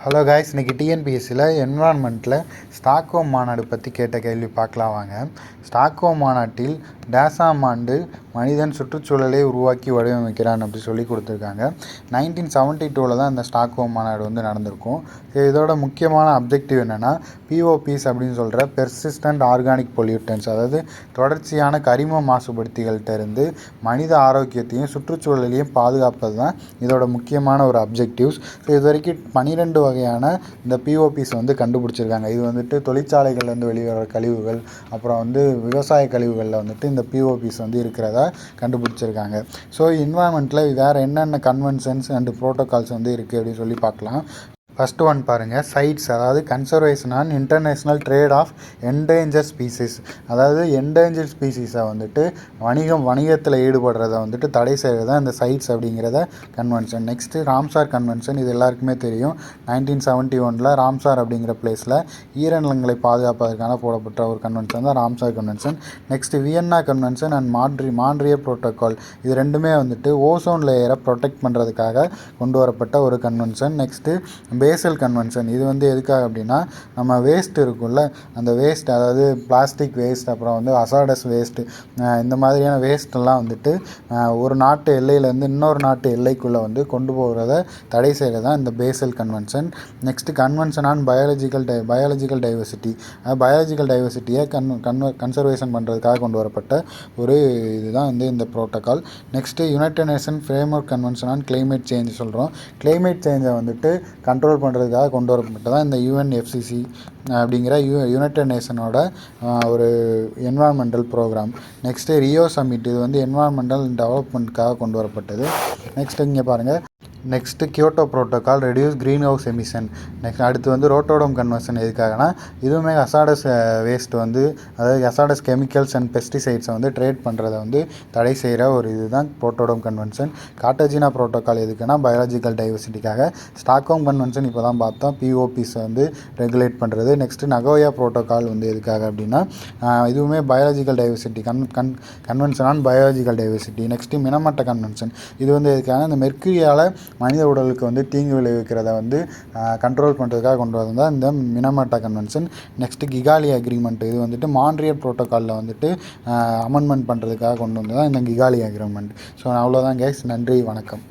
Hello guys, இன்றைக்கி டிஎன்பிஎஸ்சியில் என்விரான்மெண்ட்டில் Stockholm மாநாடு பற்றி கேட்ட கேள்வி பார்க்கலாம் வாங்க. ஸ்டாக்ஹோம் மாநாட்டில் டேசாம் ஆண்டு மனிதன் சுற்றுச்சூழலை உருவாக்கி வடிவமைக்கிறான் அப்படி சொல்லி கொடுத்துருக்காங்க. 1972 தான் இந்த ஸ்டாக்ஹோம் மாநாடு நடந்திருக்கும். இதோட முக்கியமான அப்ஜெக்டிவ் என்னென்னா பிஓபிஸ் அப்படின்னு சொல்கிற பெர்சிஸ்டன்ட் ஆர்கானிக் பொல்யூட்டன்ஸ், அதாவது தொடர்ச்சியான கரிம மாசுபடுத்திகள்கிட்ட இருந்து மனித ஆரோக்கியத்தையும் சுற்றுச்சூழலையும் பாதுகாப்பது தான் இதோட முக்கியமான ஒரு அப்ஜெக்டிவ்ஸ். இது வரைக்கும் 12 வகையான இந்த பிஓபிஸ் கண்டுபிடிச்சிருக்காங்க. இது தொழிற்சாலைகள்லேருந்து வெளிவர கழிவுகள், அப்புறம் விவசாய கழிவுகளில் இந்த பிஓபிஸ் இருக்கிறதா கண்டுபிடிச்சிருக்காங்க. ஸோ என்விரான்மெண்ட்டில் வேறு என்னென்ன கன்வென்ஷன்ஸ் அண்ட் ப்ரோட்டோகால்ஸ் இருக்குது அப்படின்னு சொல்லி பார்க்கலாம். ஃபஸ்ட்டு ஒன் பாருங்கள், சைட்ஸ், அதாவது conservation and international trade of endanger species. அதாவது என்டேஞ்சர் ஸ்பீசிஸை வணிகத்தில் ஈடுபடுறதை தடை செய்கிறது தான் இந்த சைட்ஸ் அப்படிங்கிறத கன்வென்ஷன். Next Ramsar convention. இது எல்லாருக்குமே தெரியும். 1971 ராம்சார் அப்படிங்கிற பிளேஸில் ஈரநிலங்களை பாதுகாப்பதற்கான போடப்பட்ட ஒரு கன்வென்ஷன் தான் Ramsar convention. Next Vienna convention and Montreal protocol. இது ரெண்டுமே ஓசோன் லேயரை ப்ரொடெக்ட் பண்ணுறதுக்காக கொண்டு வரப்பட்ட ஒரு கன்வென்ஷன். Next Basel convention. இது எதுக்காக அப்படின்னா, நம்ம வேஸ்ட் இருக்குல்ல, அந்த வேஸ்ட், அதாவது பிளாஸ்டிக் வேஸ்ட், அப்புறம் அசாடஸ் வேஸ்ட்டு, இந்த மாதிரியான வேஸ்ட்டெல்லாம் ஒரு நாட்டு எல்லையிலேருந்து இன்னொரு நாட்டு எல்லைக்குள்ளே கொண்டு போகிறத தடை செய்கிறது தான் இந்த Basel convention. Next convention on biological diversity. Biological டைவர்சிட்டியை கன்சர்வேஷன் பண்ணுறதுக்காக கொண்டு வரப்பட்ட ஒரு இதுதான் இந்த protocol. Next united nation framework convention on climate change சொல்கிறோம். கிளைமேட் சேஞ்சை கண்ட்ரோல் பண்ணுறதுக்காக கொண்டு வரப்பட்டது தான் இந்த யுஎன்எஃப்சிசி அப்படிங்கிற யுனைடெட் நேஷனோட ஒரு environmental program. Next Rio summit. இது என்விரான்மெண்டல் டெவலப்மெண்ட்காக கொண்டு வரப்பட்டது. நெக்ஸ்ட்டு இங்கே பாருங்கள், next Kyoto protocol, reduce greenhouse emission. அடுத்து ரோட்டோடம் கன்வென்ஷன். எதுக்காகனா, இதுவுமே அசாடஸ் வேஸ்ட் அதாவது அசாடஸ் கெமிக்கல்ஸ் அண்ட் பெஸ்டிசைட்ஸை ட்ரேட் பண்ணுறதை தடை செய்கிற ஒரு இதுதான் ரோட்டோடம் கன்வென்ஷன். கார்டஜினா ப்ரோட்டோகால் எதுக்குன்னா பயாலஜிக்கல் டைவர்சிட்டிக்காக. ஸ்டாக்ஹோம் கன்வென்ஷன் இப்போ தான் பார்த்தோம், பிஓபிஸை ரெகுலேட் பண்ணுறது. நெக்ஸ்ட்டு நகோயா ப்ரோட்டோகால் எதுக்காக அப்படின்னா, இதுவுமே biological diversity convention on biological diversity. Next மினமாட்டா convention. இது எதுக்காக, இந்த மெர்க்குரியால் மனித உடலுக்கு தீங்கு விளைவிக்கிறத கண்ட்ரோல் பண்ணுறதுக்காக கொண்டு வரது தான் இந்த மினமாட்டா கன்வென்ஷன். Next Kigali agreement. இது மான்ட்ரியல் ப்ரோட்டோகாலில் அமெண்ட்மெண்ட் பண்ணுறதுக்காக கொண்டு வந்தது தான் இந்த கிகாலி அக்ரிமெண்ட். ஸோ அவ்வளோதான் கைஸ், நன்றி, வணக்கம்.